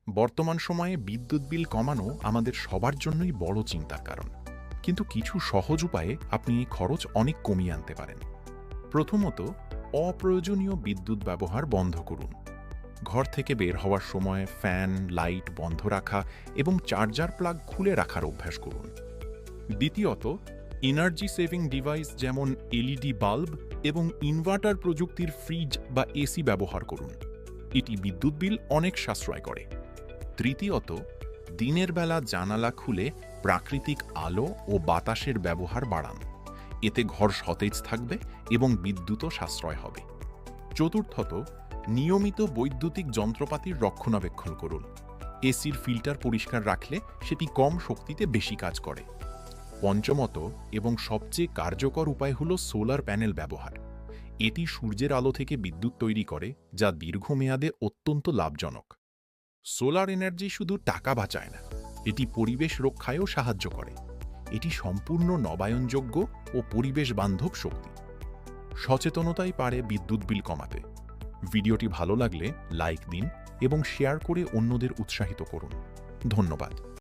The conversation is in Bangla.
বর্তমান সময়ে বিদ্যুৎ বিল কমানো আমাদের সবার জন্যই বড় চিন্তার কারণ। কিন্তু কিছু সহজ উপায়ে আপনি এই খরচ অনেক কমিয়ে আনতে পারেন। প্রথমত, অপ্রয়োজনীয় বিদ্যুৎ ব্যবহার বন্ধ করুন। ঘর থেকে বের হওয়ার সময় ফ্যান, লাইট বন্ধ রাখা এবং চার্জার প্লাগ খুলে রাখার অভ্যাস করুন। দ্বিতীয়ত, এনার্জি সেভিং ডিভাইস যেমন এলইডি বাল্ব এবং ইনভার্টার প্রযুক্তির ফ্রিজ বা এসি ব্যবহার করুন। এটি বিদ্যুৎ বিল অনেক সাশ্রয় করে। তৃতীয়ত, দিনের বেলা জানালা খুলে প্রাকৃতিক আলো ও বাতাসের ব্যবহার বাড়ান। এতে ঘর সতেজ থাকবে এবং বিদ্যুৎও সাশ্রয় হবে। চতুর্থত, নিয়মিত বৈদ্যুতিক যন্ত্রপাতির রক্ষণাবেক্ষণ করুন। এসির ফিল্টার পরিষ্কার রাখলে সেটি কম শক্তিতে বেশি কাজ করে। পঞ্চমত এবং সবচেয়ে কার্যকর উপায় হল সোলার প্যানেল ব্যবহার। এটি সূর্যের আলো থেকে বিদ্যুৎ তৈরি করে, যা দীর্ঘমেয়াদে অত্যন্ত লাভজনক। সোলার এনার্জি শুধু টাকা বাঁচায় না, এটি পরিবেশ রক্ষায়ও সাহায্য করে। এটি সম্পূর্ণ নবায়নযোগ্য ও পরিবেশ বান্ধব শক্তি। সচেতনতাই পারে বিদ্যুৎ বিল কমাতে। ভিডিওটি ভালো লাগলে লাইক দিন এবং শেয়ার করে অন্যদের উৎসাহিত করুন। ধন্যবাদ।